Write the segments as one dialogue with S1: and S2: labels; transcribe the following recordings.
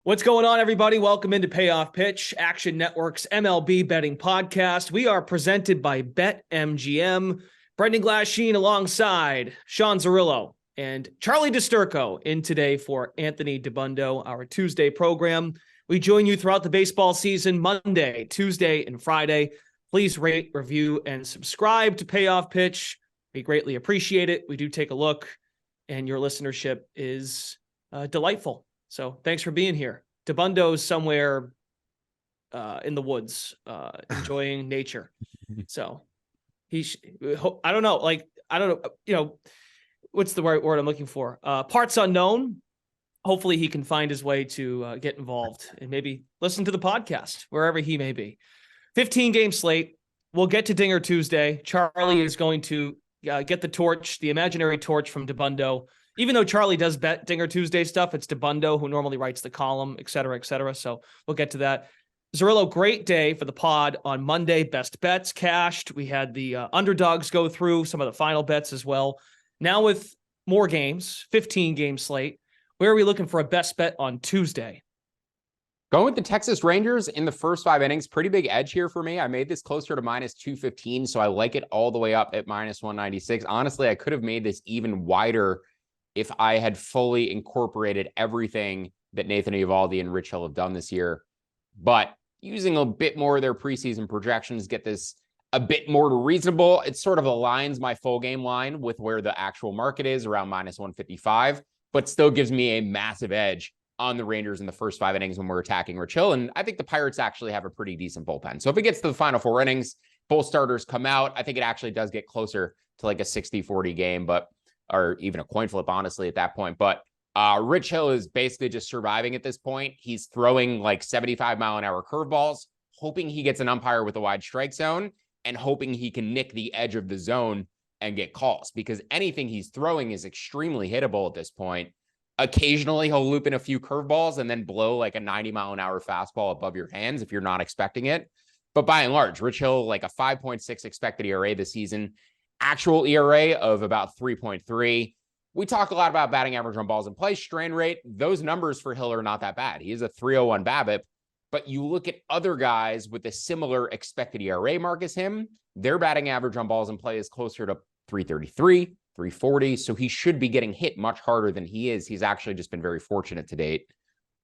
S1: What's going on, everybody? Welcome into Payoff Pitch, Action Network's MLB betting podcast. We are presented by BetMGM. Brendan Glasheen alongside Sean Zerillo and Charlie DiSturco in today for Anthony DiBundo, our Tuesday program. We join you throughout the baseball season, Monday, Tuesday, and Friday. Please rate, review, and subscribe to Payoff Pitch. We greatly appreciate it. We do take a look, and your listenership is delightful. So thanks for being here. DiBundo's somewhere in the woods, enjoying nature. So I don't know, what's the right word I'm looking for? Parts unknown. Hopefully he can find his way to get involved and maybe listen to the podcast wherever he may be. 15-game slate. We'll get to Dinger Tuesday. Charlie is going to get the torch, the imaginary torch from DiBundo. Even though Charlie does bet Dinger Tuesday stuff, it's DiBundo who normally writes the column, et cetera, et cetera. So we'll get to that. Zerillo, great day for the pod on Monday. Best bets cashed. We had the underdogs go through some of the final bets as well. Now with more games, 15-game slate, where are we looking for a best bet on Tuesday?
S2: Going with the Texas Rangers in the first 5 innings. Pretty big edge here for me. I made this closer to minus 215, so I like it all the way up at minus 196. Honestly, I could have made this even wider if I had fully incorporated everything that Nathan Eovaldi and Rich Hill have done this year. But using a bit more of their preseason projections, get this a bit more reasonable. It sort of aligns my full game line with where the actual market is, around minus 155, but still gives me a massive edge on the Rangers in the first 5 innings when we're attacking Rich Hill. And I think the Pirates actually have a pretty decent bullpen. So if it gets to the final 4 innings, both starters come out, I think it actually does get closer to like a 60-40 game, or even a coin flip, honestly, at that point. But Rich Hill is basically just surviving at this point. He's throwing like 75-mile-an-hour curveballs, hoping he gets an umpire with a wide strike zone and hoping he can nick the edge of the zone and get calls, because anything he's throwing is extremely hittable at this point. Occasionally, he'll loop in a few curveballs and then blow like a 90-mile-an-hour fastball above your hands if you're not expecting it. But by and large, Rich Hill, like a 5.6 expected ERA this season, actual ERA of about 3.3. We talk a lot about batting average on balls in play, strain rate. Those numbers for Hill are not that bad. He is a 301 BABIP, but you look at other guys with a similar expected ERA mark as him, their batting average on balls in play is closer to 333, 340. So he should be getting hit much harder than he is. He's actually just been very fortunate to date.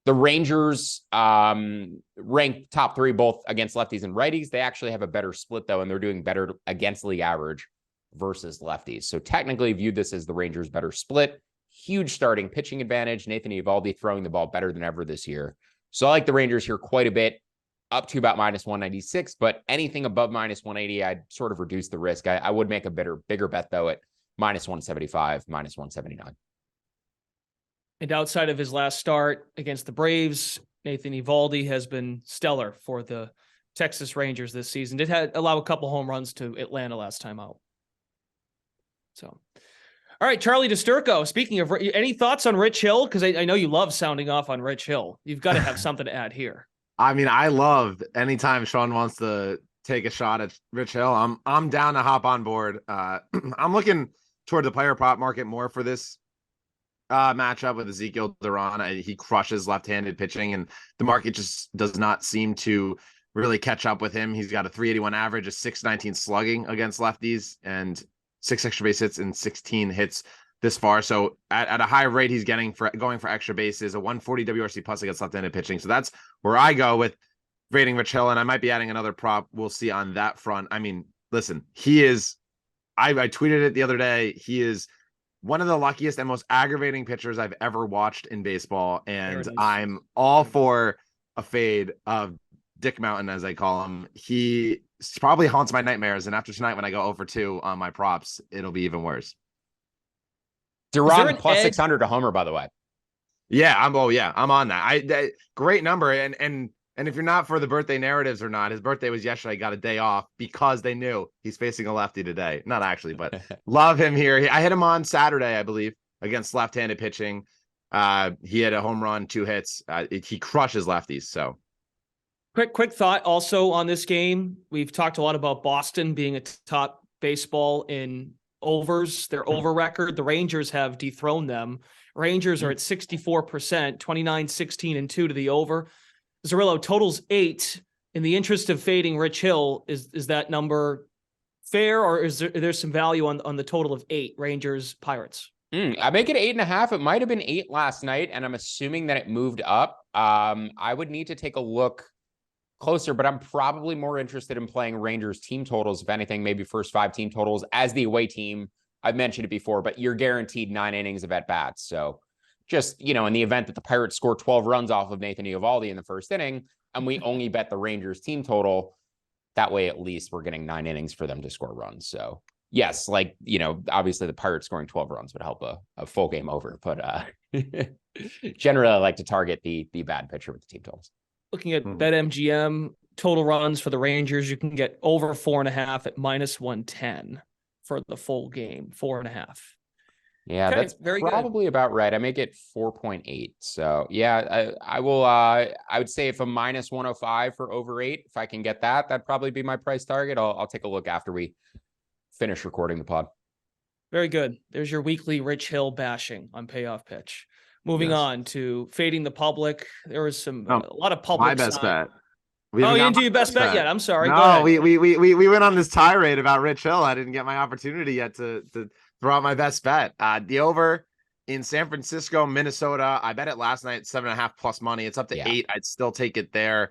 S2: The Rangers rank top 3 both against lefties and righties. They actually have a better split, though, and they're doing better against league average versus lefties. So technically viewed this as the Rangers' better split. Huge starting pitching advantage. Nathan Eovaldi throwing the ball better than ever this year. So I like the Rangers here quite a bit, up to about minus 196, but anything above minus 180, I'd sort of reduce the risk. I would make a bigger bet, though, at minus 175, minus 179.
S1: And outside of his last start against the Braves, Nathan Eovaldi has been stellar for the Texas Rangers this season. Did allow a couple home runs to Atlanta last time out. So, all right, Charlie DiSturco, speaking of, any thoughts on Rich Hill? Because I know you love sounding off on Rich Hill. You've got to have something to add here.
S3: I mean, I love anytime Sean wants to take a shot at Rich Hill. I'm down to hop on board. I'm looking toward the player prop market more for this matchup with Ezekiel Duran. He crushes left-handed pitching, and the market just does not seem to really catch up with him. He's got a 381 average, a 619 slugging against lefties, and 6 extra base hits and 16 hits this far. So at a high rate, he's going for extra bases, a 140 WRC plus against left-handed pitching. So that's where I go with rating Rich Hill, and I might be adding another prop. We'll see on that front. I mean, listen, he is, I tweeted it the other day. He is one of the luckiest and most aggravating pitchers I've ever watched in baseball. And I'm all for a fade of Dick Mountain, as I call him. He probably haunts my nightmares, and after tonight, when I go over 2 on my props, it'll be even worse.
S2: Duran plus 600 to homer, by the way.
S3: Yeah, I'm on that. Great number, and if you're not for the birthday narratives or not, his birthday was yesterday. I got a day off because they knew he's facing a lefty today. Not actually, but love him here. I hit him on Saturday, I believe, against left-handed pitching. He had a home run, 2 hits. He crushes lefties. So.
S1: Quick thought also on this game. We've talked a lot about Boston being a top baseball in overs, their over record. The Rangers have dethroned them. Rangers are at 64%, 29, 16, and 2 to the over. Zerillo totals 8. In the interest of fading Rich Hill, is that number fair, or is there's some value on the total of 8, Rangers Pirates?
S2: I make it 8.5. It might have been 8 last night, and I'm assuming that it moved up. I would need to take a look closer, but I'm probably more interested in playing Rangers team totals, if anything, maybe first 5 team totals as the away team. I've mentioned it before, but you're guaranteed 9 innings of at-bats. So just, in the event that the Pirates score 12 runs off of Nathan Eovaldi in the first inning, and we only bet the Rangers team total, that way at least we're getting 9 innings for them to score runs. So yes, obviously the Pirates scoring 12 runs would help a full game over, but generally I like to target the bad pitcher with the team totals.
S1: Looking at BetMGM total runs for the Rangers, you can get over 4.5 at -110 for the full game. 4.5.
S2: Yeah,
S1: okay,
S2: that's
S1: very
S2: probably
S1: good.
S2: about right. I make it 4.8. So yeah, I will. I would say if a -105 for over 8, if I can get that, that'd probably be my price target. I'll take a look after we finish recording the pod.
S1: Very good. There's your weekly Rich Hill bashing on Payoff Pitch. Moving on to fading the public. There was a lot of public.
S3: My best bet.
S1: You didn't do your best bet yet. I'm sorry.
S3: No,
S1: go ahead.
S3: we went on this tirade about Rich Hill. I didn't get my opportunity yet to throw out my best bet. The over in San Francisco, Minnesota. I bet it last night, 7.5 plus money. It's up to 8. I'd still take it there.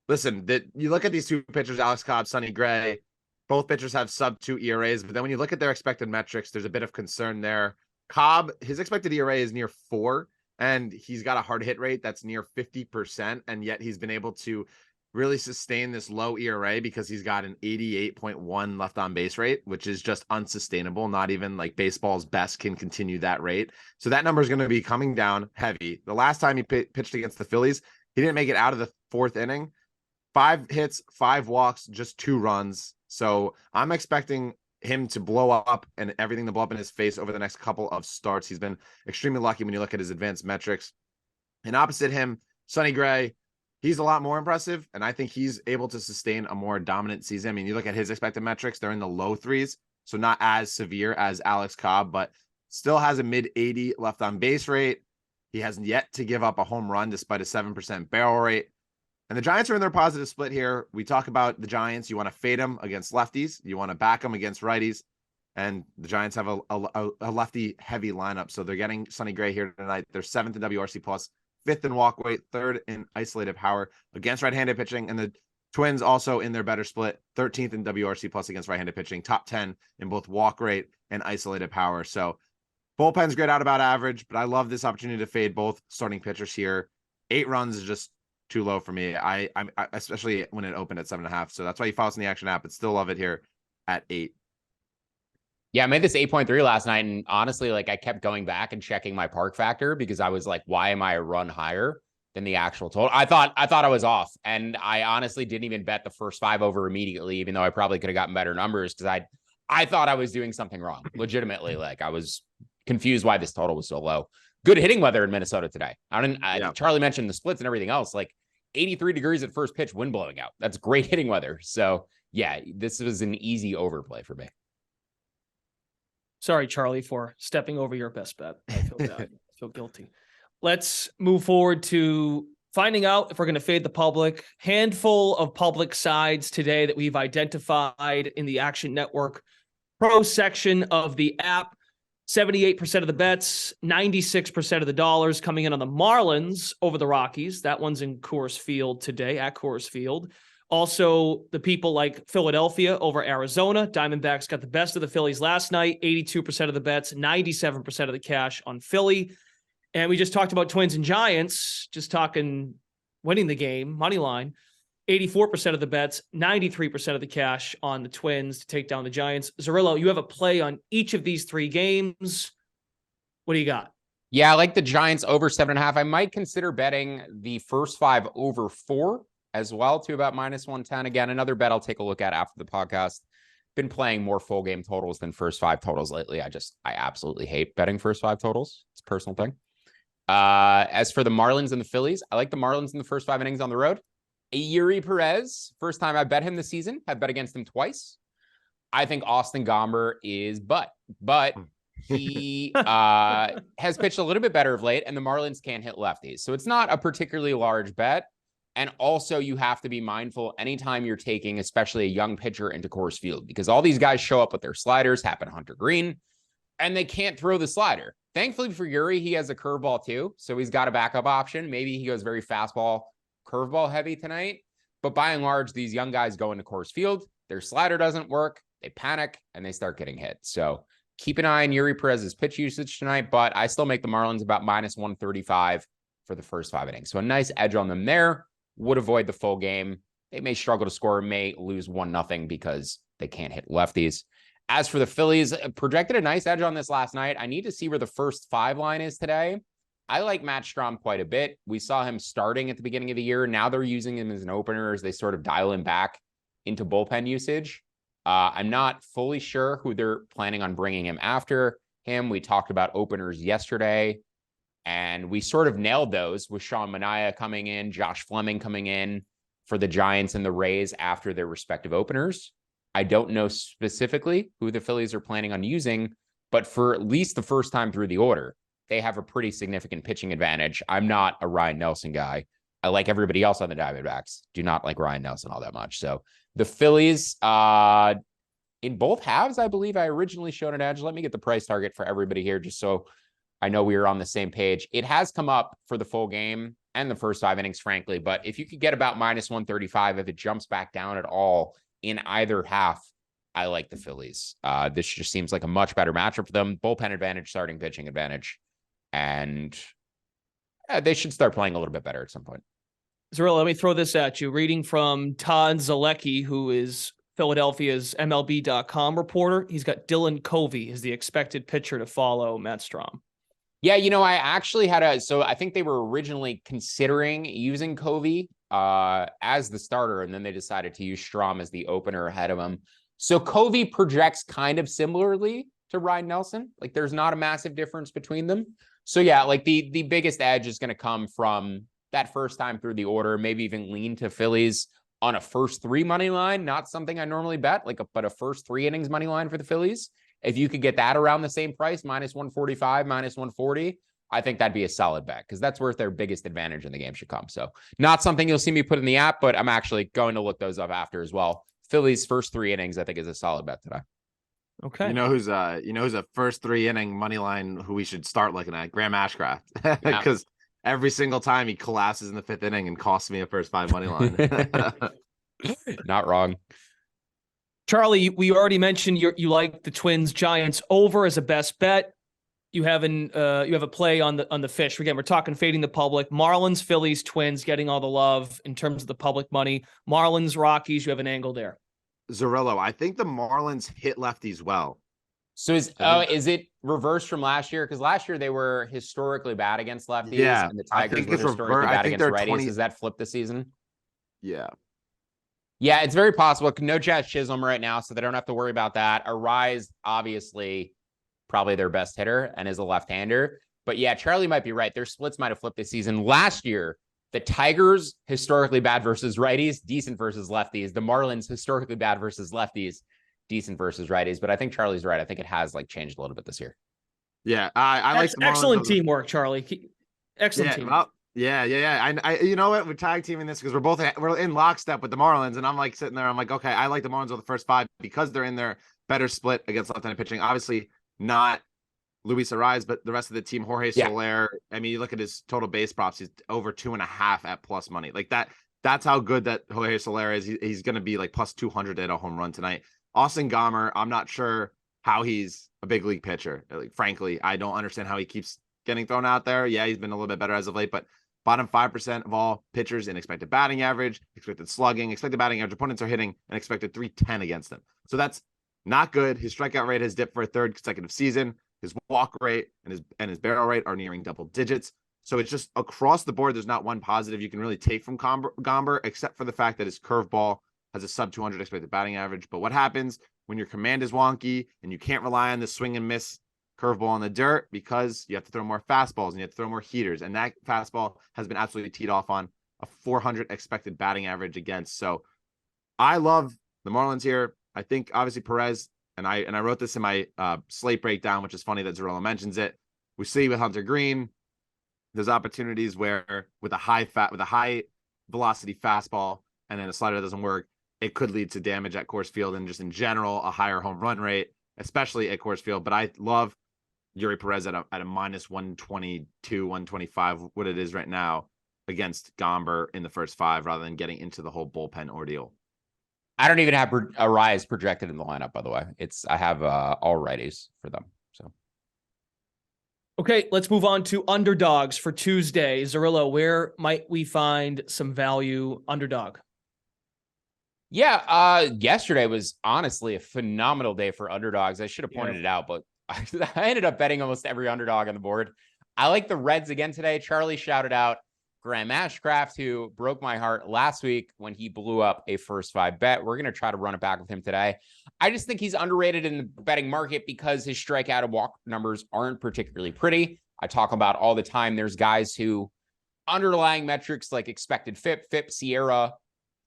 S3: Listen, you look at these two pitchers, Alex Cobb, Sonny Gray. Both pitchers have sub-2 ERAs, but then when you look at their expected metrics, there's a bit of concern there. Cobb, his expected ERA is near 4, and he's got a hard hit rate that's near 50%, and yet he's been able to really sustain this low ERA because he's got an 88.1 left on base rate, which is just unsustainable. Not even like baseball's best can continue that rate. So that number is going to be coming down heavy. The last time he pitched against the Phillies, he didn't make it out of the 4th inning. 5 hits, 5 walks, just 2 runs. So I'm expecting him to blow up and everything to blow up in his face over the next couple of starts. He's been extremely lucky when you look at his advanced metrics. And opposite him, Sonny Gray, he's a lot more impressive, and I think he's able to sustain a more dominant season. I mean, you look at his expected metrics, they're in the low 3s, so not as severe as Alex Cobb, but still has a mid-80 left on base rate. He hasn't yet to give up a home run despite a 7% barrel rate. And the Giants are in their positive split here. We talk about the Giants. You want to fade them against lefties. You want to back them against righties. And the Giants have a lefty-heavy lineup, so they're getting Sonny Gray here tonight. They're 7th in WRC+, 5th in walk rate, 3rd in isolated power against right-handed pitching. And the Twins also in their better split, 13th in WRC+ against right-handed pitching, top 10 in both walk rate and isolated power. So bullpen's grayed out about average, but I love this opportunity to fade both starting pitchers here. 8 runs is just too low for me. I especially when it opened at 7.5. So that's why you follow us in the Action app, but still love it here at 8.
S2: Yeah, I made this 8.3 last night, and honestly, I kept going back and checking my park factor because I was like, why am I a run higher than the actual total? I thought I was off, and I honestly didn't even bet the first 5 over immediately, even though I probably could have gotten better numbers because I thought I was doing something wrong. Legitimately, I was confused why this total was so low. Good hitting weather in Minnesota today. Charlie mentioned the splits and everything else. 83 degrees at first pitch, wind blowing out. That's great hitting weather. So yeah, this was an easy overplay for me.
S1: Sorry, Charlie, for stepping over your best bet. I feel bad. I feel guilty. Let's move forward to finding out if we're going to fade the public. Handful of public sides today that we've identified in the Action Network Pro section of the app. 78% of the bets, 96% of the dollars coming in on the Marlins over the Rockies. That one's in Coors Field today, at Coors Field. Also, the people like Philadelphia over Arizona. Diamondbacks got the best of the Phillies last night. 82% of the bets, 97% of the cash on Philly. And we just talked about Twins and Giants, just talking winning the game, money line. 84% of the bets, 93% of the cash on the Twins to take down the Giants. Zerillo, you have a play on each of these 3 games. What do you got?
S2: Yeah, I like the Giants over 7.5. I might consider betting the first 5 over 4 as well to about -110. Again, another bet I'll take a look at after the podcast. Been playing more full game totals than first 5 totals lately. I absolutely hate betting first 5 totals. It's a personal thing. As for the Marlins and the Phillies, I like the Marlins in the first 5 innings on the road. Yuri Perez, first time I bet him this season. I've bet against him twice. I think Austin Gomber is but he has pitched a little bit better of late, and the Marlins can't hit lefties. So it's not a particularly large bet. And also, you have to be mindful anytime you're taking, especially a young pitcher, into Coors Field, because all these guys show up with their sliders, happen Hunter Green, and they can't throw the slider. Thankfully for Yuri, he has a curveball too, so he's got a backup option. Maybe he goes very fastball, curveball heavy tonight. But by and large, these young guys go into Coors Field, their slider doesn't work, they panic, and they start getting hit. So keep an eye on Yuri Perez's pitch usage tonight, but I still make the Marlins about minus 135 for the first 5 innings. So a nice edge on them there. Would avoid the full game. They may struggle to score, may lose 1-0 because they can't hit lefties. As for the Phillies, projected a nice edge on this last night. I need to see where the first 5 line is today. I like Matt Strahm quite a bit. We saw him starting at the beginning of the year. Now they're using him as an opener as they sort of dial him back into bullpen usage. I'm not fully sure who they're planning on bringing him after him. We talked about openers yesterday, and we sort of nailed those with Sean Manaea coming in, Josh Fleming coming in for the Giants and the Rays after their respective openers. I don't know specifically who the Phillies are planning on using, but for at least the first time through the order, they have a pretty significant pitching advantage. I'm not a Ryan Nelson guy. I like everybody else on the Diamondbacks. Do not like Ryan Nelson all that much. So the Phillies, in both halves, I believe I originally showed an edge. Let me get the price target for everybody here just so I know we are on the same page. It has come up for the full game and the first 5 innings, frankly. But if you could get about minus 135, if it jumps back down at all in either half, I like the Phillies. This just seems like a much better matchup for them. Bullpen advantage, starting pitching advantage. And they should start playing a little bit better at some point.
S1: Zarilla, let me throw this at you. Reading from Todd Zalecki, who is Philadelphia's MLB.com reporter. He's got Dylan Covey as the expected pitcher to follow Matt Strahm.
S2: Yeah, I actually so I think they were originally considering using Covey as the starter, and then they decided to use Strahm as the opener ahead of him. So Covey projects kind of similarly to Ryan Nelson. Like there's not a massive difference between them. So yeah, like the biggest edge is going to come from that first time through the order, maybe even lean to Phillies on a first 3 money line, not something I normally bet, but a first 3 innings money line for the Phillies. If you could get that around the same price, minus 145, minus 140, I think that'd be a solid bet because that's where their biggest advantage in the game should come. So not something you'll see me put in the app, but I'm actually going to look those up after as well. Phillies first 3 innings, I think, is a solid bet today.
S1: Okay.
S3: You know who's a first 3 inning money line who we should start looking at? Graham Ashcraft. Because every single time he collapses in the 5th inning and costs me a first 5 money line.
S2: Not wrong.
S1: Charlie, we already mentioned you like the Twins Giants over as a best bet. You have a play on the fish. Again, we're talking fading the public. Marlins, Phillies, Twins getting all the love in terms of the public money. Marlins, Rockies, you have an angle there.
S3: Zorillo, I think the Marlins hit lefties well.
S2: So is it reversed from last year? Because last year they were historically bad against lefties, and the Tigers were historically bad against righties. Does that flip the season?
S3: Yeah.
S2: Yeah, it's very possible. No Jazz Chisholm right now, so they don't have to worry about that. Arise, obviously, probably their best hitter and is a left-hander. But yeah, Charlie might be right. Their splits might have flipped this season. Last year, the Tigers, historically bad versus righties, decent versus lefties. The Marlins, historically bad versus lefties, decent versus righties. But I think Charlie's right. I think it has changed a little bit this year.
S3: Yeah, I like the Marlins.
S1: Excellent teamwork, Charlie. Excellent teamwork.
S3: Well, yeah. I you know what? We're tag teaming this because we're in lockstep with the Marlins, and I'm like sitting there. I'm like, okay, I like the Marlins with the first 5 because they're in their better split against left-handed pitching. Obviously, not Luis Ariz, but the rest of the team, Jorge Soler. I mean, you look at his total base props; he's over 2.5 at plus money. Like that. That's how good that Jorge Soler is. He's going to be like plus 200 at a home run tonight. Austin Gomber, I'm not sure how he's a big league pitcher. Like, frankly, I don't understand how he keeps getting thrown out there. Yeah, he's been a little bit better as of late, but bottom 5% of all pitchers in expected batting average, expected slugging, expected batting average. Opponents are hitting an expected 310 against them. So that's not good. His strikeout rate has dipped for a 3rd consecutive season. His walk rate and his barrel rate are nearing double digits. So it's just across the board. There's not one positive you can really take from Gomber, except for the fact that his curveball has a sub 200 expected batting average. But what happens when your command is wonky and you can't rely on the swing and miss curveball in the dirt because you have to throw more fastballs and you have to throw more heaters. And that fastball has been absolutely teed off on a 400 expected batting average against. So I love the Marlins here. I think obviously Perez and I wrote this in my slate breakdown, which is funny that Zerillo mentions it. We see with Hunter Green, there's opportunities where with a high velocity fastball and then a slider that doesn't work, it could lead to damage at Coors Field and just in general a higher home run rate, especially at Coors Field. But I love Yuri Perez at a minus 122, 125, what it is right now against Gomber in the first 5, rather than getting into the whole bullpen ordeal.
S2: I don't even have Arraez projected in the lineup, by the way. I have all righties for them. So.
S1: Okay, let's move on to underdogs for Tuesday. Zerillo, where might we find some value underdog?
S2: Yeah, yesterday was honestly a phenomenal day for underdogs. I should have pointed it out, but I ended up betting almost every underdog on the board. I like the Reds again today. Charlie shouted out Graham Ashcraft, who broke my heart last week when he blew up a first 5 bet. We're going to try to run it back with him today. I just think he's underrated in the betting market because his strikeout and walk numbers aren't particularly pretty. I talk about all the time. There's guys who underlying metrics like expected FIP, Sierra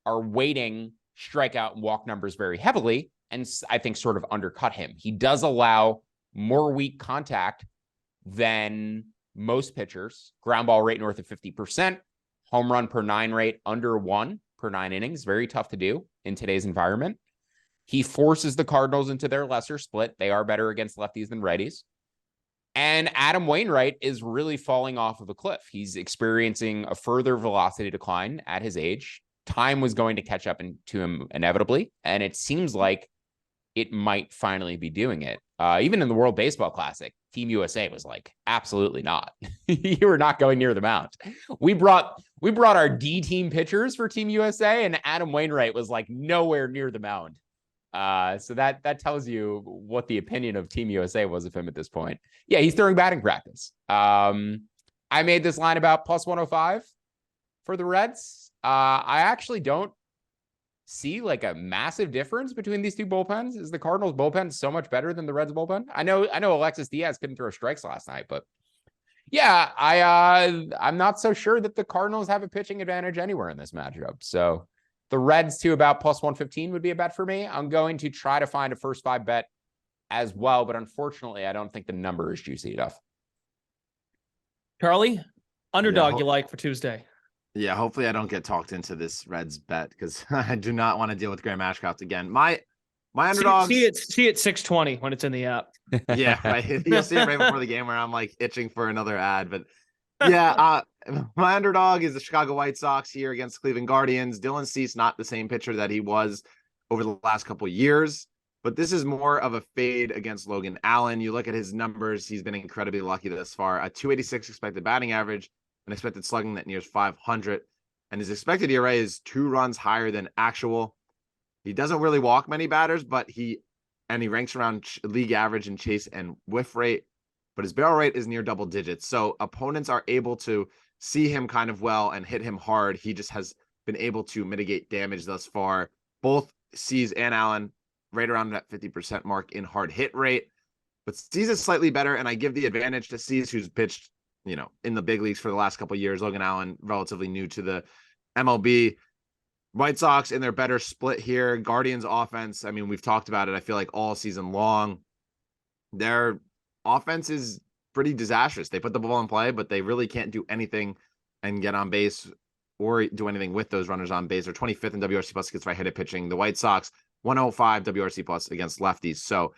S2: are weighting strikeout and walk numbers very heavily, and I think sort of undercut him. He does allow more weak contact than most pitchers. Ground ball rate north of 50%, home run per 9 rate under 1 per 9 innings. Very tough to do in today's environment. He forces the Cardinals into their lesser split. They are better against lefties than righties. And Adam Wainwright is really falling off of a cliff. He's experiencing a further velocity decline at his age. Time was going to catch up to him inevitably, and it seems like it might finally be doing it. Even in the World Baseball Classic, Team USA was like, absolutely not. You were not going near the mound. We brought our D team pitchers for Team USA, and Adam Wainwright was like nowhere near the mound. So that tells you what the opinion of Team USA was of him at this point. Yeah, he's throwing batting practice. I made this line about plus 105 for the Reds. I actually don't see like a massive difference between these two bullpens. Is the Cardinals bullpen so much better than the Reds bullpen? I know Alexis Diaz couldn't throw strikes last night, but yeah, I'm not so sure that the Cardinals have a pitching advantage anywhere in this matchup. So the Reds to about plus 115 would be a bet for me. I'm going to try to find a first 5 bet as well, but unfortunately, I don't think the number is juicy enough.
S1: Charlie, underdog you like for Tuesday?
S3: Yeah, hopefully I don't get talked into this Reds bet because I do not want to deal with Graham Ashcraft again. My underdogs.
S1: See it 620 when it's in the app.
S3: Yeah, right. You'll see it right before the game where I'm like itching for another ad. But yeah, my underdog is the Chicago White Sox here against Cleveland Guardians. Dylan Cease, not the same pitcher that he was over the last couple of years, but this is more of a fade against Logan Allen. You look at his numbers; he's been incredibly lucky thus far. A 286 expected batting average, an expected slugging that nears 500, and his expected ERA is 2 runs higher than actual. He doesn't really walk many batters, but he ranks around league average in chase and whiff rate, but his barrel rate is near double digits. So opponents are able to see him kind of well and hit him hard. He just has been able to mitigate damage thus far. Both Cease and Allen right around that 50% mark in hard hit rate, but Cease is slightly better, and I give the advantage to Cease, who's pitched in the big leagues for the last couple of years. Logan Allen, relatively new to the MLB. White Sox in their better split here. Guardians offense, I mean, we've talked about it, I feel like all season long. Their offense is pretty disastrous. They put the ball in play, but they really can't do anything and get on base or do anything with those runners on base. They're 25th in WRC plus against right-handed pitching. The White Sox, 105 WRC plus against lefties. So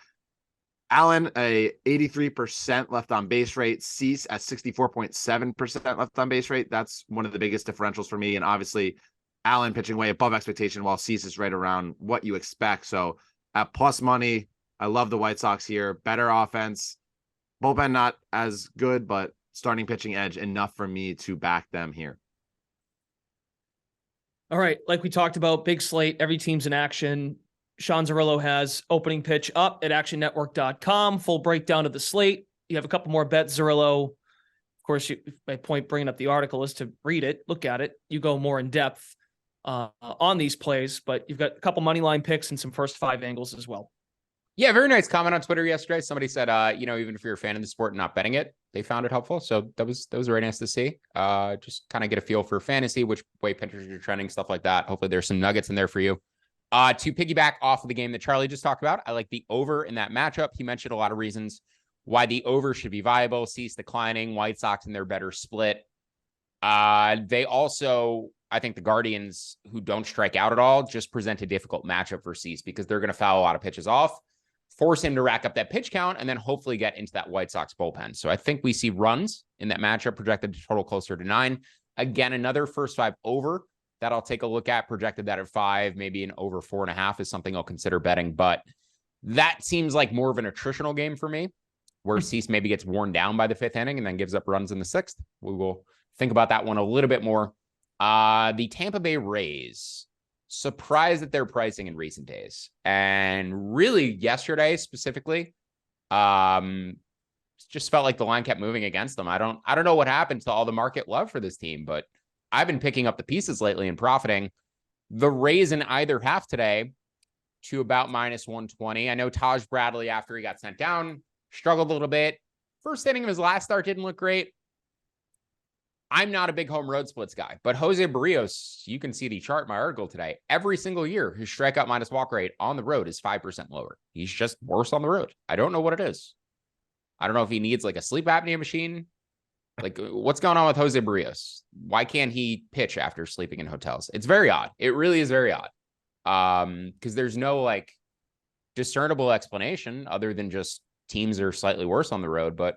S3: Allen, a 83% left on base rate. Cease at 64.7% left on base rate. That's one of the biggest differentials for me. And obviously, Allen pitching way above expectation while Cease is right around what you expect. So at plus money, I love the White Sox here. Better offense. Bullpen not as good, but starting pitching edge enough for me to back them here.
S1: All right. Like we talked about, big slate. Every team's in action. Sean Zerillo has opening pitch up at actionnetwork.com. Full breakdown of the slate. You have a couple more bets, Zerillo. Of course, my point bringing up the article is to read it, look at it. You go more in depth on these plays, but you've got a couple money line picks and some first 5 angles as well.
S2: Yeah, very nice comment on Twitter yesterday. Somebody said, even if you're a fan of the sport and not betting it, they found it helpful. So that was very nice to see. Just kind of get a feel for fantasy, which way pitchers are trending, stuff like that. Hopefully there's some nuggets in there for you. To piggyback off of the game that Charlie just talked about, I like the over in that matchup. He mentioned a lot of reasons why the over should be viable. Cease declining, White Sox in their better split. They also, I think the Guardians, who don't strike out at all, just present a difficult matchup for Cease because they're going to foul a lot of pitches off, force him to rack up that pitch count, and then hopefully get into that White Sox bullpen. So I think we see runs in that matchup, projected to total closer to 9. Again, another first 5 over that I'll take a look at, projected that at 5, maybe an over 4.5 is something I'll consider betting. But that seems like more of an attritional game for me, where Cease maybe gets worn down by the 5th inning and then gives up runs in the 6th. We will think about that one a little bit more. The Tampa Bay Rays, surprised at their pricing in recent days. And really yesterday specifically, just felt like the line kept moving against them. I don't know what happened to all the market love for this team, but I've been picking up the pieces lately and profiting. The Rays in either half today to about -120. I know Taj Bradley, after he got sent down, struggled a little bit. First inning of his last start didn't look great. I'm not a big home road splits guy, but Jose Barrios, you can see the chart in my article today. Every single year, his strikeout minus walk rate on the road is 5% lower. He's just worse on the road. I don't know what it is. I don't know if he needs like a sleep apnea machine. Like, what's going on with Jose Barrios? Why can't he pitch after sleeping in hotels? It's very odd. It really is very odd. Because there's no like discernible explanation other than just teams are slightly worse on the road. But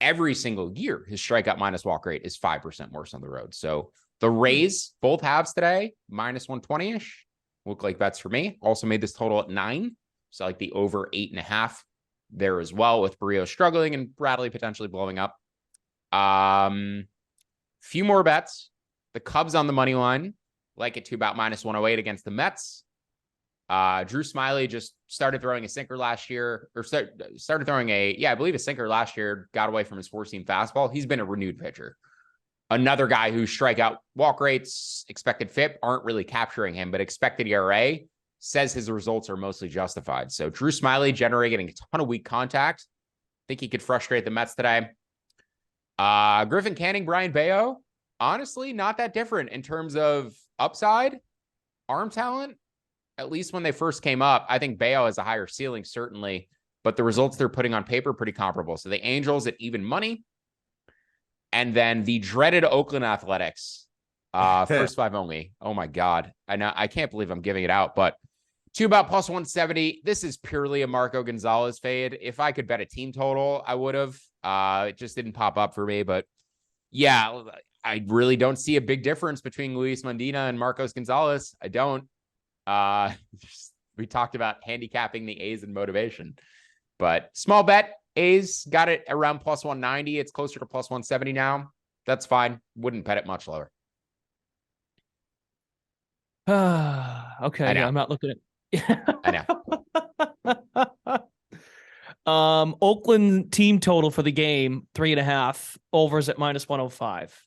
S2: every single year, his strikeout minus walk rate is 5% worse on the road. So the Rays, both halves today, -120-ish, look like bets for me. Also made this total at 9. So like the over 8.5 there as well, with Barrios struggling and Bradley potentially blowing up. Few more bets. The Cubs on the money line, like it to about -108 against the Mets. Drew Smiley just started throwing a sinker last year, or started throwing I believe a sinker last year, got away from his 4-seam fastball. He's been a renewed pitcher. Another guy whose strikeout walk rates, expected FIP aren't really capturing him, but expected ERA says his results are mostly justified. So Drew Smiley generating a ton of weak contact. I think he could frustrate the Mets today. Griffin Canning, Brian Bayo, honestly, not that different in terms of upside, arm talent. At least when they first came up, I think Bayo has a higher ceiling, certainly, but the results they're putting on paper are pretty comparable. So the Angels at even money, and then the dreaded Oakland Athletics, first 5 only. Oh my God. I can't believe I'm giving it out, but to about +170. This is purely a Marco Gonzalez fade. If I could bet a team total, I would have. It just didn't pop up for me, but yeah, I really don't see a big difference between Luis Mondina and Marcos Gonzalez. I don't. We talked about handicapping the A's and motivation, but small bet. A's got it around +190. It's closer to +170 now. That's fine. Wouldn't bet it much lower.
S1: Okay, I'm not looking at.
S2: I
S1: know. Oakland team total for the game 3.5. Overs at -105.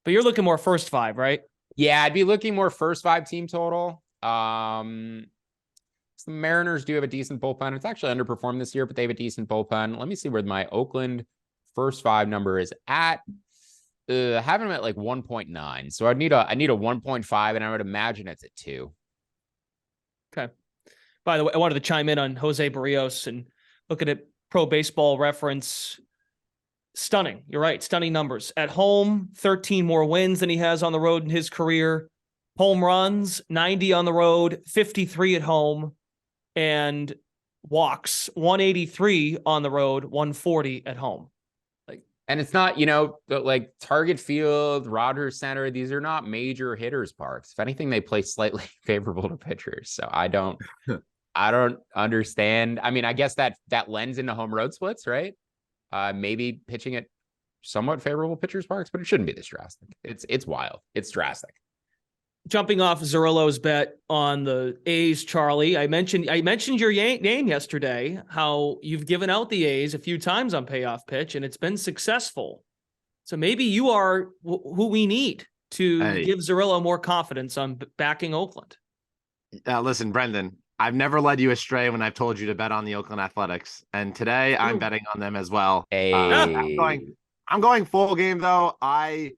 S1: But you're looking more first 5, right?
S2: Yeah, I'd be looking more first 5 team total. The Mariners do have a decent bullpen. It's actually underperformed this year, but they have a decent bullpen. Let me see where my Oakland first 5 number is at. Having them at like 1.9. So I'd need a 1.5, and I would imagine it's at 2.
S1: Okay. By the way, I wanted to chime in on Jose Barrios and looking at Pro Baseball Reference. Stunning. You're right. Stunning numbers. At home, 13 more wins than he has on the road in his career. Home runs, 90 on the road, 53 at home, and walks, 183 on the road, 140 at home.
S2: And it's not, like Target Field, Rogers Center, these are not major hitters parks. If anything, they play slightly favorable to pitchers. So I don't understand. I mean, I guess that lends into home road splits, right? Maybe pitching at somewhat favorable pitchers parks, but it shouldn't be this drastic. It's wild. It's drastic.
S1: Jumping off Zerillo's bet on the A's, Charlie, I mentioned your name yesterday, how you've given out the A's a few times on Payoff Pitch, and it's been successful. So maybe you are who we need to give Zerillo more confidence on backing Oakland.
S3: Listen, Brendan, I've never led you astray when I've told you to bet on the Oakland Athletics, and today I'm betting on them as well. I'm going full game though. I'm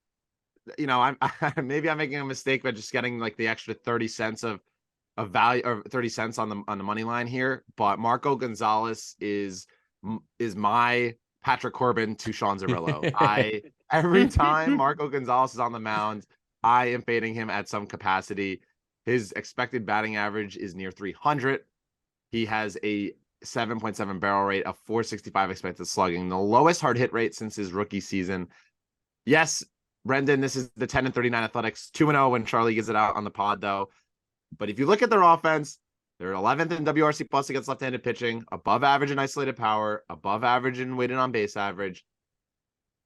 S3: maybe I'm making a mistake by just getting like the extra 30 cents of a value or 30 cents on the money line here, but Marco Gonzalez is my Patrick Corbin to Sean Zerillo. Every time Marco Gonzalez is on the mound, I am fading him at some capacity. His expected batting average is near 300. He has a 7.7 barrel rate, a 465 expected slugging, the lowest hard hit rate since his rookie season. Yes, Brendan, this is the 10-39 Athletics, 2-0 when Charlie gets it out on the pod, though. But if you look at their offense, they're 11th in WRC plus against left-handed pitching, above average in isolated power, above average in weighted on base average.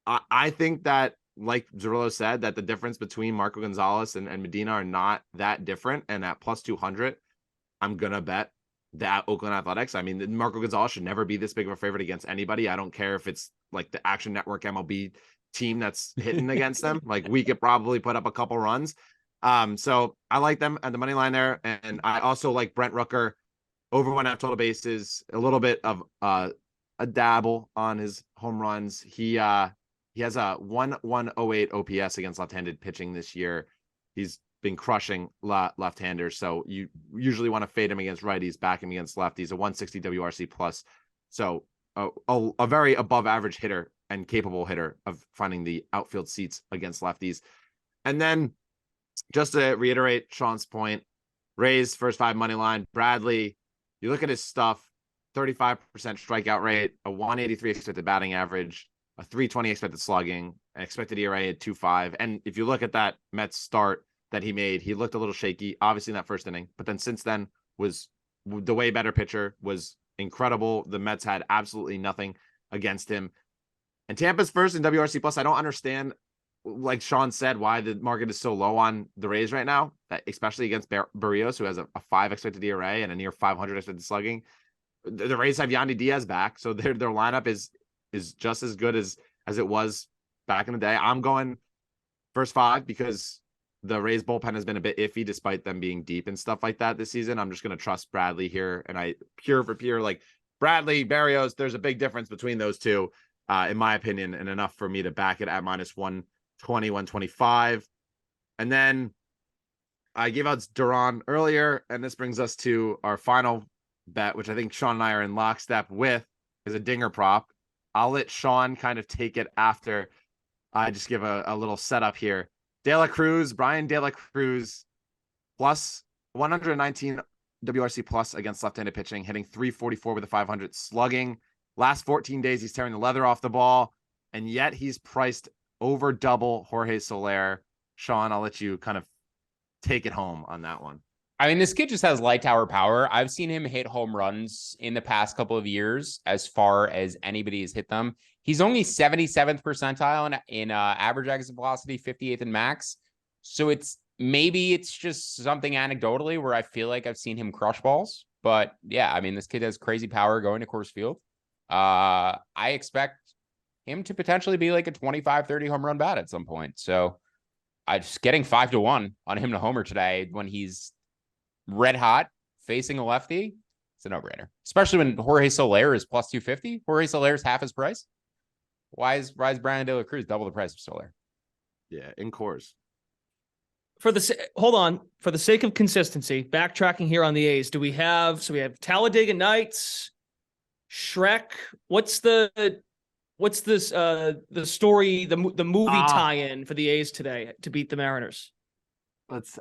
S3: I think that, like Zerillo said, that the difference between Marco Gonzalez and Medina are not that different. And at plus 200, I'm going to bet that Oakland Athletics. I mean, Marco Gonzalez should never be this big of a favorite against anybody. I don't care if it's like the Action Network MLB team that's hitting against them. Like, we could probably put up a couple runs. So I like them at the money line there. And I also like Brent Rooker over 1.5 total bases, a little bit of a dabble on his home runs. He has a 1.108 OPS against left-handed pitching this year. He's been crushing left-handers, so you usually want to fade him against righties, back him against lefties. A 160 WRC plus, so a very above-average hitter and capable hitter of finding the outfield seats against lefties. And then, just to reiterate Sean's point, Rays first 5 money line. Bradley, you look at his stuff: 35% strikeout rate, a 183 expected batting average, a 320 expected slugging, an expected ERA at 2.5. And if you look at that Mets start that he made, he looked a little shaky, obviously in that first inning, but then since then was the way better pitcher, was incredible. The Mets had absolutely nothing against him. And Tampa's first in WRC plus. I don't understand, like Sean said, why the market is so low on the Rays right now, especially against Barrios, who has a 5 expected ERA and a near 500 expected slugging. The Rays have Yandy Diaz back, so their lineup is just as good as it was back in the day. I'm going first 5 because the Rays bullpen has been a bit iffy despite them being deep and stuff like that this season. I'm just going to trust Bradley here. And pure for pure, like Bradley, Barrios, there's a big difference between those two, in my opinion, and enough for me to back it at minus 120, 125. And then I gave out Duran earlier, and this brings us to our final bet, which I think Sean and I are in lockstep with, is a dinger prop. I'll let Sean kind of take it after I just give a little setup here. Brian De La Cruz, plus 119 WRC plus against left-handed pitching, hitting 344 with a 500 slugging. Last 14 days, he's tearing the leather off the ball, and yet he's priced over double Jorge Soler. Sean, I'll let you kind of take it home on that one.
S2: I mean, this kid just has light tower power. I've seen him hit home runs in the past couple of years as far as anybody has hit them. He's only 77th percentile in average exit velocity, 58th in max. So maybe it's just something anecdotally where I feel like I've seen him crush balls. But yeah, I mean, this kid has crazy power going to Coors Field. I expect him to potentially be like a 25-30 home run bat at some point. So I just getting 5-1 on him to homer today when he's red hot facing a lefty. It's a no-brainer, especially when Jorge Soler is plus 250. Jorge Soler is half his price. Why is Brian De La Cruz double the price of Soler?
S3: Yeah, in Coors.
S1: Hold on, for the sake of consistency, backtracking here on the A's, we have Talladega Nights, Shrek. What's the story, the movie tie-in for the A's today to beat the Mariners?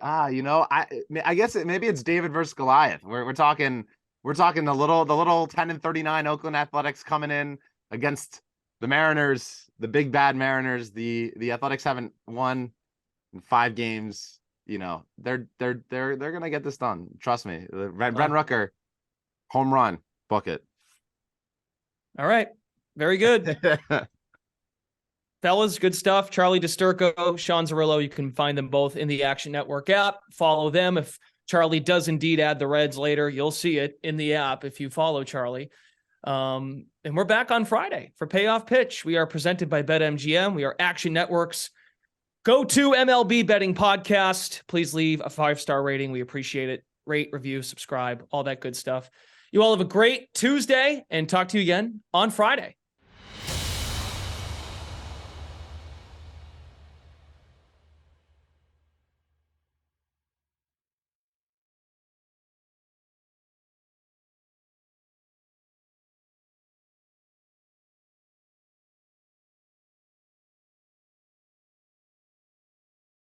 S3: I guess maybe it's David versus Goliath. We're talking the little 10-39 Oakland Athletics coming in against the Mariners, the big bad Mariners. The Athletics haven't won in 5 games. You know, they're gonna get this done. Trust me. Brent Rooker, home run, book it.
S1: All right, very good. Fellas, good stuff. Charlie DiSturco, Sean Zerillo, you can find them both in the Action Network app. Follow them. If Charlie does indeed add the Reds later, you'll see it in the app if you follow Charlie. And we're back on Friday for Payoff Pitch. We are presented by BetMGM. We are Action Network's go-to MLB betting podcast. Please leave a 5-star rating. We appreciate it. Rate, review, subscribe, all that good stuff. You all have a great Tuesday, and talk to you again on Friday.